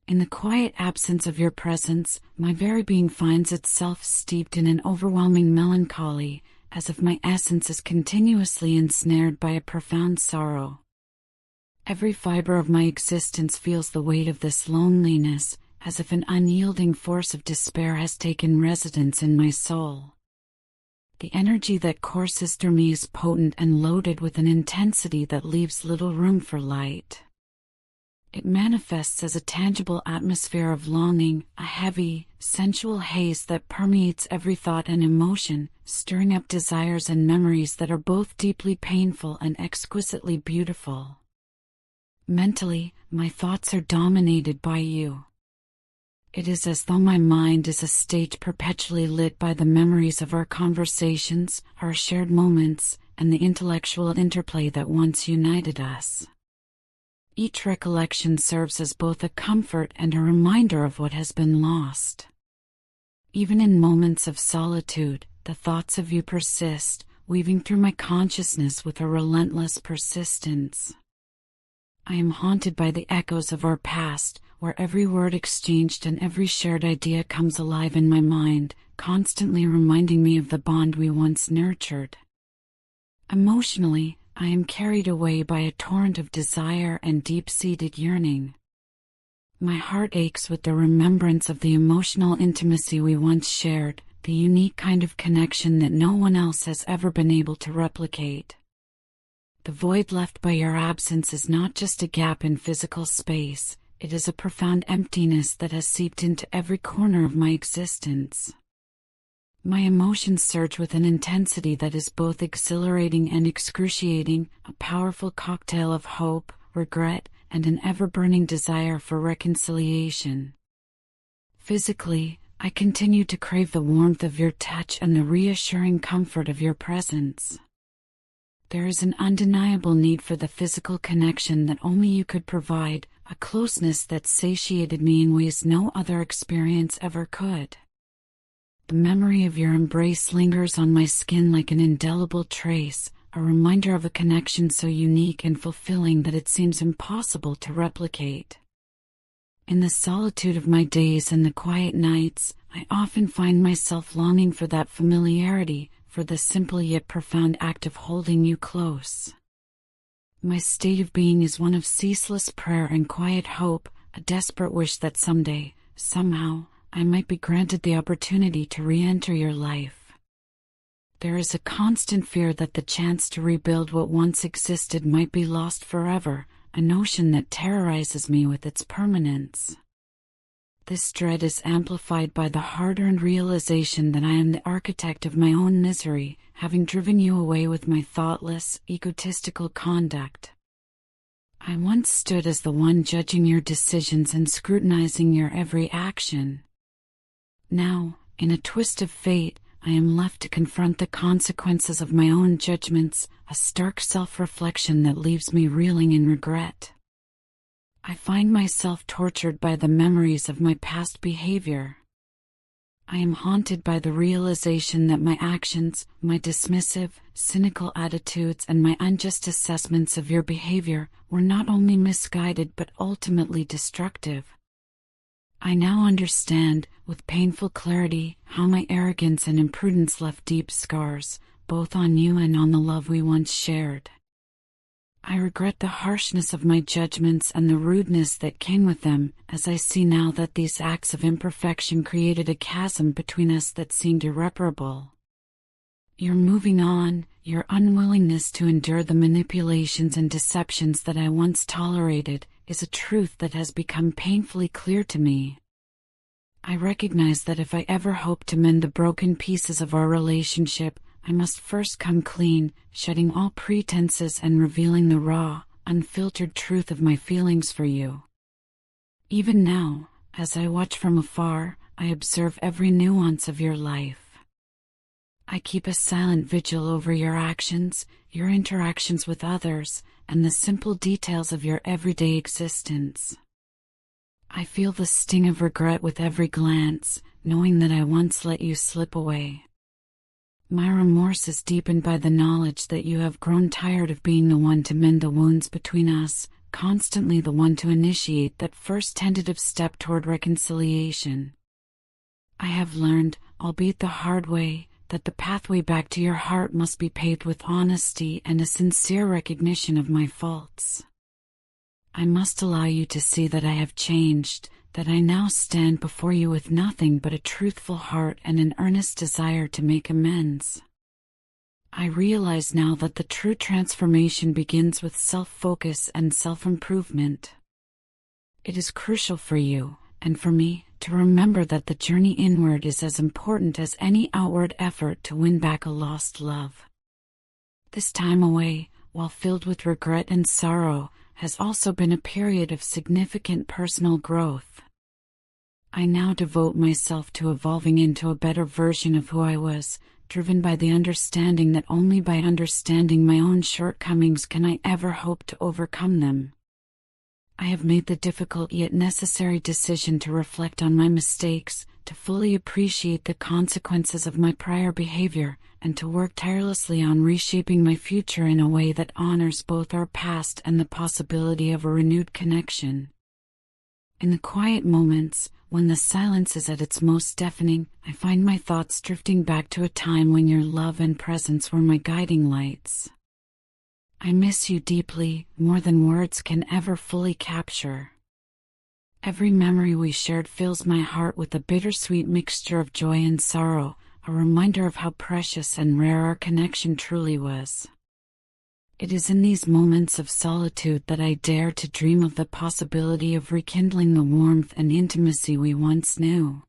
In the quiet absence of your presence, my very being finds itself steeped in an overwhelming melancholy, as if my essence is continuously ensnared by a profound sorrow. Every fiber of my existence feels the weight of this loneliness, as if an unyielding force of despair has taken residence in my soul. The energy that courses through me is potent and loaded with an intensity that leaves little room for light. It manifests as a tangible atmosphere of longing, a heavy, sensual haze that permeates every thought and emotion, stirring up desires and memories that are both deeply painful and exquisitely beautiful. Mentally, my thoughts are dominated by you. It is as though my mind is a stage perpetually lit by the memories of our conversations, our shared moments, and the intellectual interplay that once united us. Each recollection serves as both a comfort and a reminder of what has been lost. Even in moments of solitude, the thoughts of you persist, weaving through my consciousness with a relentless persistence. I am haunted by the echoes of our past, where every word exchanged and every shared idea comes alive in my mind, constantly reminding me of the bond we once nurtured. Emotionally, I am carried away by a torrent of desire and deep-seated yearning. My heart aches with the remembrance of the emotional intimacy we once shared, the unique kind of connection that no one else has ever been able to replicate. The void left by your absence is not just a gap in physical space, it is a profound emptiness that has seeped into every corner of my existence. My emotions surge with an intensity that is both exhilarating and excruciating, a powerful cocktail of hope, regret, and an ever-burning desire for reconciliation. Physically, I continue to crave the warmth of your touch and the reassuring comfort of your presence. There is an undeniable need for the physical connection that only you could provide, a closeness that satiated me in ways no other experience ever could. The memory of your embrace lingers on my skin like an indelible trace, a reminder of a connection so unique and fulfilling that it seems impossible to replicate. In the solitude of my days and the quiet nights, I often find myself longing for that familiarity, for the simple yet profound act of holding you close. My state of being is one of ceaseless prayer and quiet hope, a desperate wish that someday, somehow, I might be granted the opportunity to re-enter your life. There is a constant fear that the chance to rebuild what once existed might be lost forever, a notion that terrorizes me with its permanence. This dread is amplified by the hard-earned realization that I am the architect of my own misery, having driven you away with my thoughtless, egotistical conduct. I once stood as the one judging your decisions and scrutinizing your every action. Now, in a twist of fate, I am left to confront the consequences of my own judgments, a stark self-reflection that leaves me reeling in regret. I find myself tortured by the memories of my past behavior. I am haunted by the realization that my actions, my dismissive, cynical attitudes, and my unjust assessments of your behavior were not only misguided but ultimately destructive. I now understand, with painful clarity, how my arrogance and imprudence left deep scars, both on you and on the love we once shared. I regret the harshness of my judgments and the rudeness that came with them, as I see now that these acts of imperfection created a chasm between us that seemed irreparable. Your moving on, your unwillingness to endure the manipulations and deceptions that I once tolerated, is a truth that has become painfully clear to me. I recognize that if I ever hope to mend the broken pieces of our relationship, I must first come clean, shedding all pretenses and revealing the raw, unfiltered truth of my feelings for you. Even now, as I watch from afar, I observe every nuance of your life. I keep a silent vigil over your actions, your interactions with others, and the simple details of your everyday existence. I feel the sting of regret with every glance, knowing that I once let you slip away. My remorse is deepened by the knowledge that you have grown tired of being the one to mend the wounds between us, constantly the one to initiate that first tentative step toward reconciliation. I have learned, albeit the hard way, that the pathway back to your heart must be paved with honesty and a sincere recognition of my faults. I must allow you to see that I have changed, that I now stand before you with nothing but a truthful heart and an earnest desire to make amends. I realize now that the true transformation begins with self-focus and self-improvement. It is crucial for you, and for me, to remember that the journey inward is as important as any outward effort to win back a lost love. This time away, while filled with regret and sorrow, has also been a period of significant personal growth. I now devote myself to evolving into a better version of who I was, driven by the understanding that only by understanding my own shortcomings can I ever hope to overcome them. I have made the difficult yet necessary decision to reflect on my mistakes, to fully appreciate the consequences of my prior behavior, and to work tirelessly on reshaping my future in a way that honors both our past and the possibility of a renewed connection. In the quiet moments, when the silence is at its most deafening, I find my thoughts drifting back to a time when your love and presence were my guiding lights. I miss you deeply, more than words can ever fully capture. Every memory we shared fills my heart with a bittersweet mixture of joy and sorrow, a reminder of how precious and rare our connection truly was. It is in these moments of solitude that I dare to dream of the possibility of rekindling the warmth and intimacy we once knew.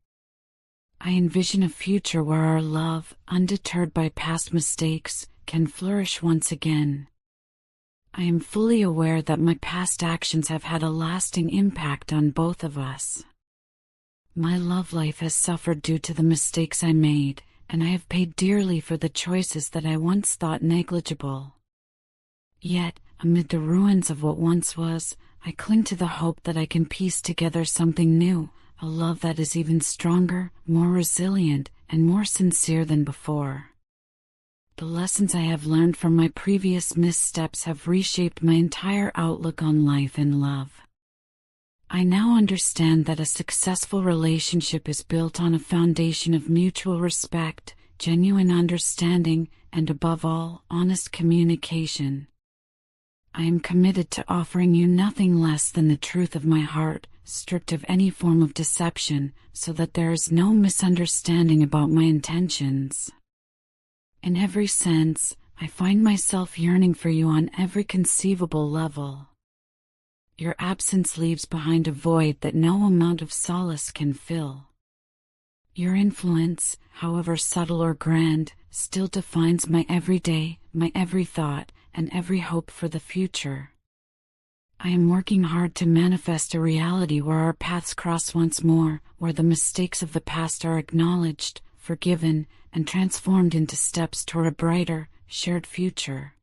I envision a future where our love, undeterred by past mistakes, can flourish once again. I am fully aware that my past actions have had a lasting impact on both of us. My love life has suffered due to the mistakes I made, and I have paid dearly for the choices that I once thought negligible. Yet, amid the ruins of what once was, I cling to the hope that I can piece together something new, a love that is even stronger, more resilient, and more sincere than before. The lessons I have learned from my previous missteps have reshaped my entire outlook on life and love. I now understand that a successful relationship is built on a foundation of mutual respect, genuine understanding, and above all, honest communication. I am committed to offering you nothing less than the truth of my heart, stripped of any form of deception, so that there is no misunderstanding about my intentions. In every sense, I find myself yearning for you on every conceivable level. Your absence leaves behind a void that no amount of solace can fill. Your influence, however subtle or grand, still defines my every day, my every thought, and every hope for the future. I am working hard to manifest a reality where our paths cross once more, where the mistakes of the past are acknowledged, forgiven, and transformed into steps toward a brighter, shared future.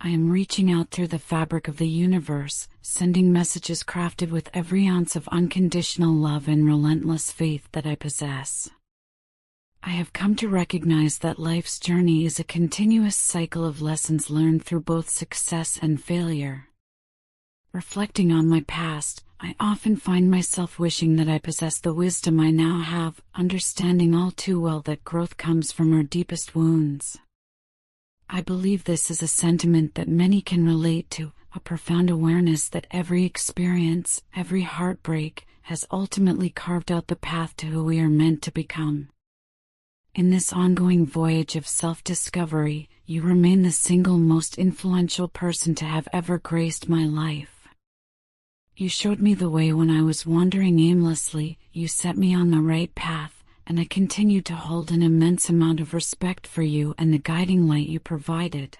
I am reaching out through the fabric of the universe, sending messages crafted with every ounce of unconditional love and relentless faith that I possess. I have come to recognize that life's journey is a continuous cycle of lessons learned through both success and failure. Reflecting on my past, I often find myself wishing that I possessed the wisdom I now have, understanding all too well that growth comes from our deepest wounds. I believe this is a sentiment that many can relate to, a profound awareness that every experience, every heartbreak, has ultimately carved out the path to who we are meant to become. In this ongoing voyage of self-discovery, you remain the single most influential person to have ever graced my life. You showed me the way when I was wandering aimlessly, you set me on the right path, and I continue to hold an immense amount of respect for you and the guiding light you provided.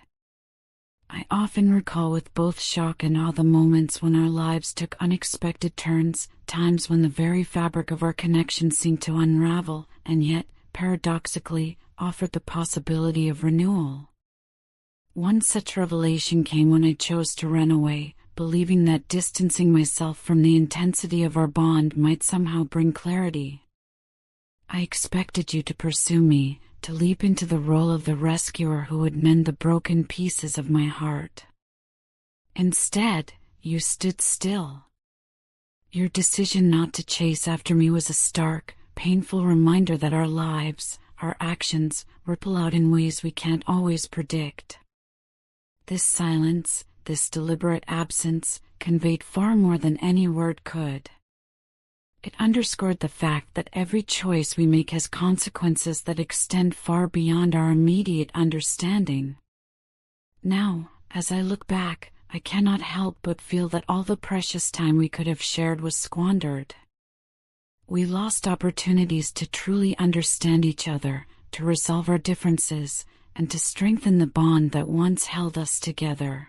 I often recall with both shock and awe the moments when our lives took unexpected turns, times when the very fabric of our connection seemed to unravel, and yet, paradoxically, offered the possibility of renewal. One such revelation came when I chose to run away, believing that distancing myself from the intensity of our bond might somehow bring clarity. I expected you to pursue me, to leap into the role of the rescuer who would mend the broken pieces of my heart. Instead, you stood still. Your decision not to chase after me was a stark, painful reminder that our lives, our actions, ripple out in ways we can't always predict. This silence, this deliberate absence, conveyed far more than any word could. It underscored the fact that every choice we make has consequences that extend far beyond our immediate understanding. Now, as I look back, I cannot help but feel that all the precious time we could have shared was squandered. We lost opportunities to truly understand each other, to resolve our differences, and to strengthen the bond that once held us together.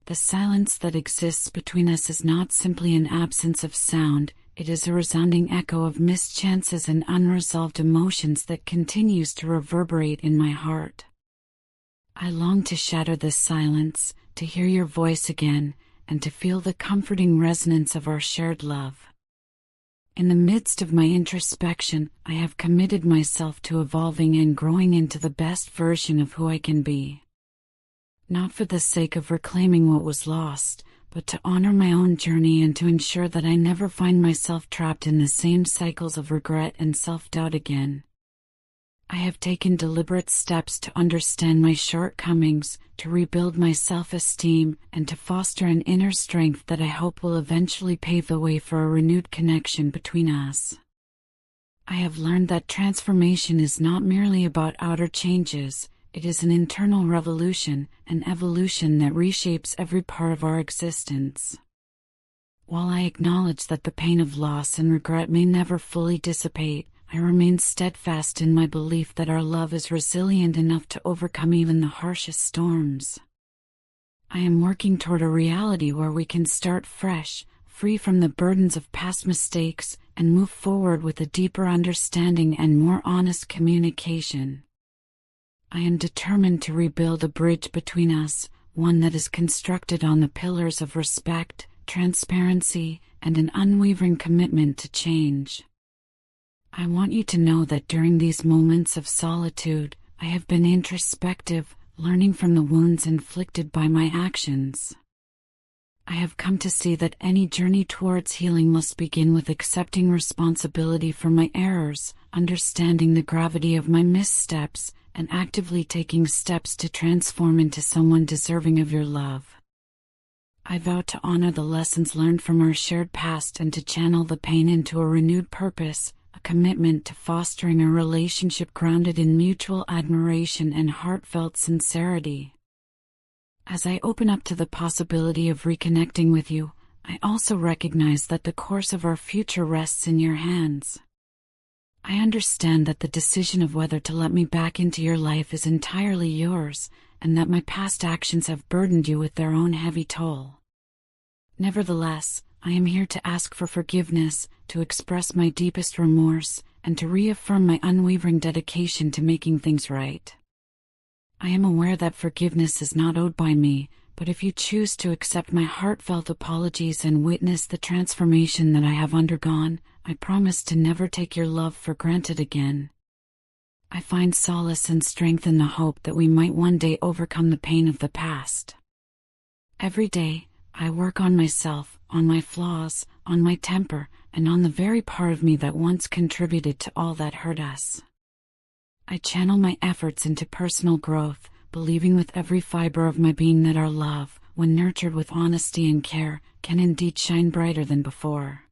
The silence that exists between us is not simply an absence of sound, it is a resounding echo of missed chances and unresolved emotions that continues to reverberate in my heart. I long to shatter this silence, to hear your voice again, and to feel the comforting resonance of our shared love. In the midst of my introspection, I have committed myself to evolving and growing into the best version of who I can be. Not for the sake of reclaiming what was lost, but to honor my own journey and to ensure that I never find myself trapped in the same cycles of regret and self-doubt again. I have taken deliberate steps to understand my shortcomings, to rebuild my self-esteem, and to foster an inner strength that I hope will eventually pave the way for a renewed connection between us. I have learned that transformation is not merely about outer changes, it is an internal revolution, an evolution that reshapes every part of our existence. While I acknowledge that the pain of loss and regret may never fully dissipate, I remain steadfast in my belief that our love is resilient enough to overcome even the harshest storms. I am working toward a reality where we can start fresh, free from the burdens of past mistakes, and move forward with a deeper understanding and more honest communication. I am determined to rebuild a bridge between us, one that is constructed on the pillars of respect, transparency, and an unwavering commitment to change. I want you to know that during these moments of solitude, I have been introspective, learning from the wounds inflicted by my actions. I have come to see that any journey towards healing must begin with accepting responsibility for my errors, understanding the gravity of my missteps, and actively taking steps to transform into someone deserving of your love. I vow to honor the lessons learned from our shared past and to channel the pain into a renewed purpose, a commitment to fostering a relationship grounded in mutual admiration and heartfelt sincerity. As I open up to the possibility of reconnecting with you, I also recognize that the course of our future rests in your hands. I understand that the decision of whether to let me back into your life is entirely yours, and that my past actions have burdened you with their own heavy toll. Nevertheless, I am here to ask for forgiveness, to express my deepest remorse, and to reaffirm my unwavering dedication to making things right. I am aware that forgiveness is not owed by me, but if you choose to accept my heartfelt apologies and witness the transformation that I have undergone, I promise to never take your love for granted again. I find solace and strength in the hope that we might one day overcome the pain of the past. Every day, I work on myself, on my flaws, on my temper, and on the very part of me that once contributed to all that hurt us. I channel my efforts into personal growth, believing with every fiber of my being that our love, when nurtured with honesty and care, can indeed shine brighter than before.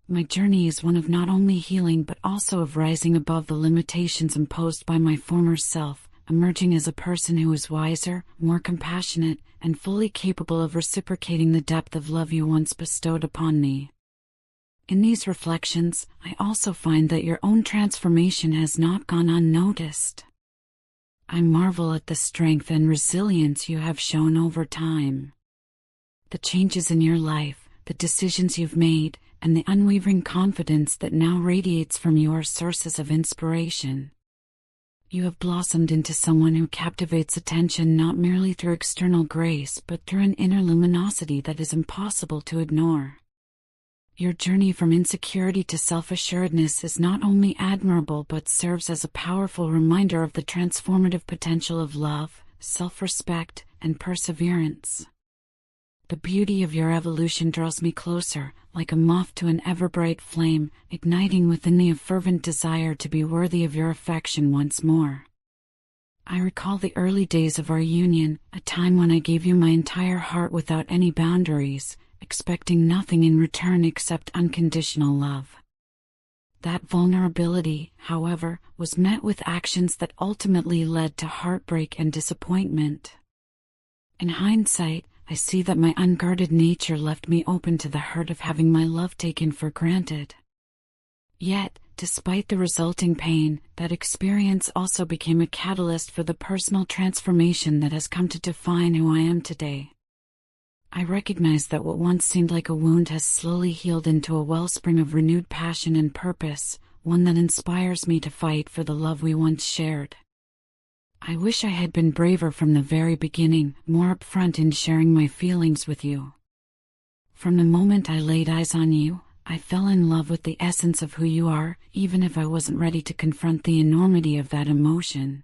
My journey is one of not only healing but also of rising above the limitations imposed by my former self, emerging as a person who is wiser, more compassionate, and fully capable of reciprocating the depth of love you once bestowed upon me. In these reflections, I also find that your own transformation has not gone unnoticed. I marvel at the strength and resilience you have shown over time. The changes in your life, the decisions you've made, and the unwavering confidence that now radiates from you are sources of inspiration. You have blossomed into someone who captivates attention not merely through external grace but through an inner luminosity that is impossible to ignore. Your journey from insecurity to self-assuredness is not only admirable but serves as a powerful reminder of the transformative potential of love, self-respect, and perseverance. The beauty of your evolution draws me closer, like a moth to an ever-bright flame, igniting within me a fervent desire to be worthy of your affection once more. I recall the early days of our union, a time when I gave you my entire heart without any boundaries, expecting nothing in return except unconditional love. That vulnerability, however, was met with actions that ultimately led to heartbreak and disappointment. In hindsight, I see that my unguarded nature left me open to the hurt of having my love taken for granted. Yet, despite the resulting pain, that experience also became a catalyst for the personal transformation that has come to define who I am today. I recognize that what once seemed like a wound has slowly healed into a wellspring of renewed passion and purpose, one that inspires me to fight for the love we once shared. I wish I had been braver from the very beginning, more upfront in sharing my feelings with you. From the moment I laid eyes on you, I fell in love with the essence of who you are, even if I wasn't ready to confront the enormity of that emotion.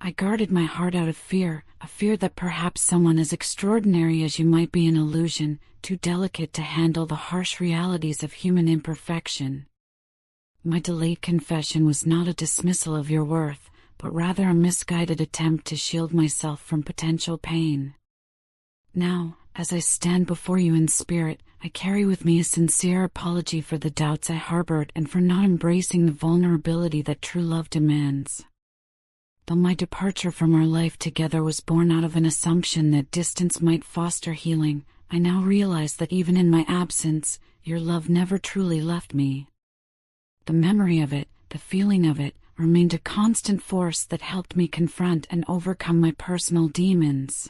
I guarded my heart out of fear, a fear that perhaps someone as extraordinary as you might be an illusion, too delicate to handle the harsh realities of human imperfection. My delayed confession was not a dismissal of your worth, but rather a misguided attempt to shield myself from potential pain. Now, as I stand before you in spirit, I carry with me a sincere apology for the doubts I harbored and for not embracing the vulnerability that true love demands. Though my departure from our life together was born out of an assumption that distance might foster healing, I now realize that even in my absence, your love never truly left me. The memory of it, the feeling of it, remained a constant force that helped me confront and overcome my personal demons.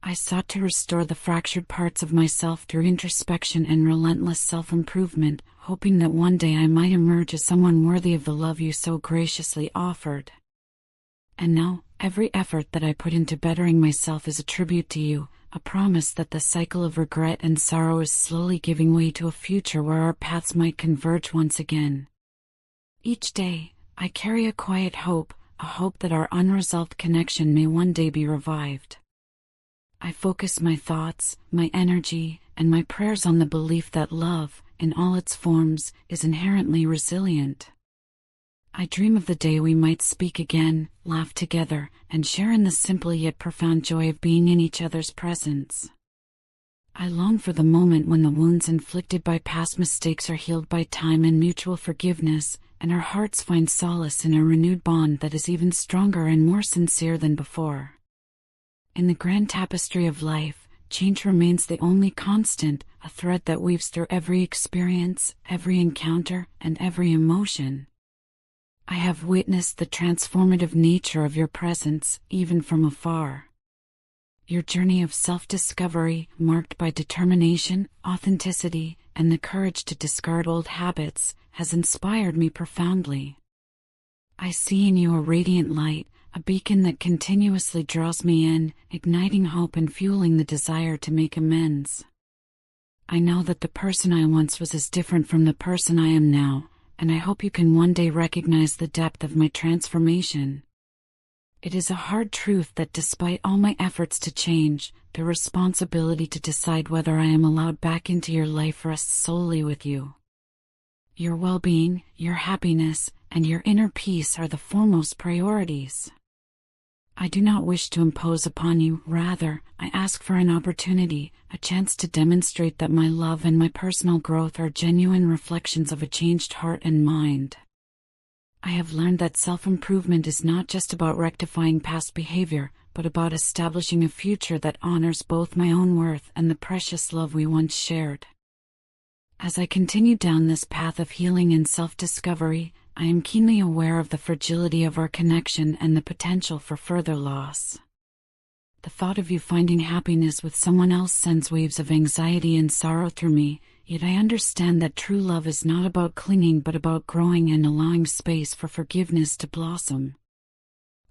I sought to restore the fractured parts of myself through introspection and relentless self-improvement, hoping that one day I might emerge as someone worthy of the love you so graciously offered. And now, every effort that I put into bettering myself is a tribute to you, a promise that the cycle of regret and sorrow is slowly giving way to a future where our paths might converge once again. Each day, I carry a quiet hope, a hope that our unresolved connection may one day be revived. I focus my thoughts, my energy, and my prayers on the belief that love, in all its forms, is inherently resilient. I dream of the day we might speak again, laugh together, and share in the simple yet profound joy of being in each other's presence. I long for the moment when the wounds inflicted by past mistakes are healed by time and mutual forgiveness, and our hearts find solace in a renewed bond that is even stronger and more sincere than before. In the grand tapestry of life, change remains the only constant, a thread that weaves through every experience, every encounter, and every emotion. I have witnessed the transformative nature of your presence, even from afar. Your journey of self-discovery, marked by determination, authenticity, and the courage to discard old habits, has inspired me profoundly. I see in you a radiant light, a beacon that continuously draws me in, igniting hope and fueling the desire to make amends. I know that the person I once was is different from the person I am now, and I hope you can one day recognize the depth of my transformation. It is a hard truth that despite all my efforts to change, the responsibility to decide whether I am allowed back into your life rests solely with you. Your well-being, your happiness, and your inner peace are the foremost priorities. I do not wish to impose upon you, rather, I ask for an opportunity, a chance to demonstrate that my love and my personal growth are genuine reflections of a changed heart and mind. I have learned that self-improvement is not just about rectifying past behavior, but about establishing a future that honors both my own worth and the precious love we once shared. As I continue down this path of healing and self-discovery, I am keenly aware of the fragility of our connection and the potential for further loss. The thought of you finding happiness with someone else sends waves of anxiety and sorrow through me, yet I understand that true love is not about clinging but about growing and allowing space for forgiveness to blossom.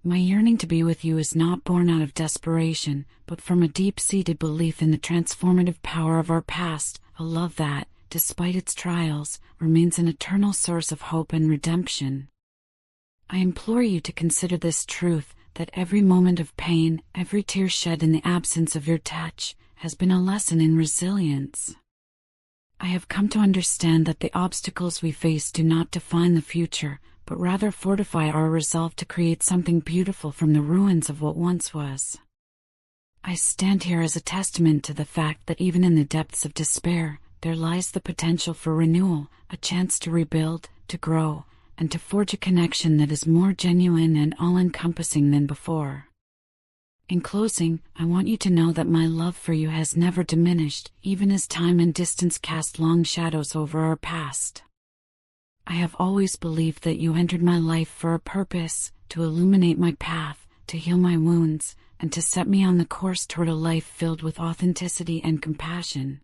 My yearning to be with you is not born out of desperation, but from a deep-seated belief in the transformative power of our past, a love that, despite its trials, remains an eternal source of hope and redemption. I implore you to consider this truth, that every moment of pain, every tear shed in the absence of your touch, has been a lesson in resilience. I have come to understand that the obstacles we face do not define the future, but rather fortify our resolve to create something beautiful from the ruins of what once was. I stand here as a testament to the fact that even in the depths of despair, there lies the potential for renewal, a chance to rebuild, to grow, and to forge a connection that is more genuine and all-encompassing than before. In closing, I want you to know that my love for you has never diminished, even as time and distance cast long shadows over our past. I have always believed that you entered my life for a purpose, to illuminate my path, to heal my wounds, and to set me on the course toward a life filled with authenticity and compassion.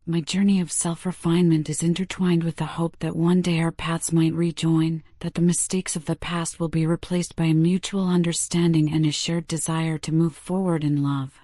My journey of self-refinement is intertwined with the hope that one day our paths might rejoin, that the mistakes of the past will be replaced by a mutual understanding and a shared desire to move forward in love.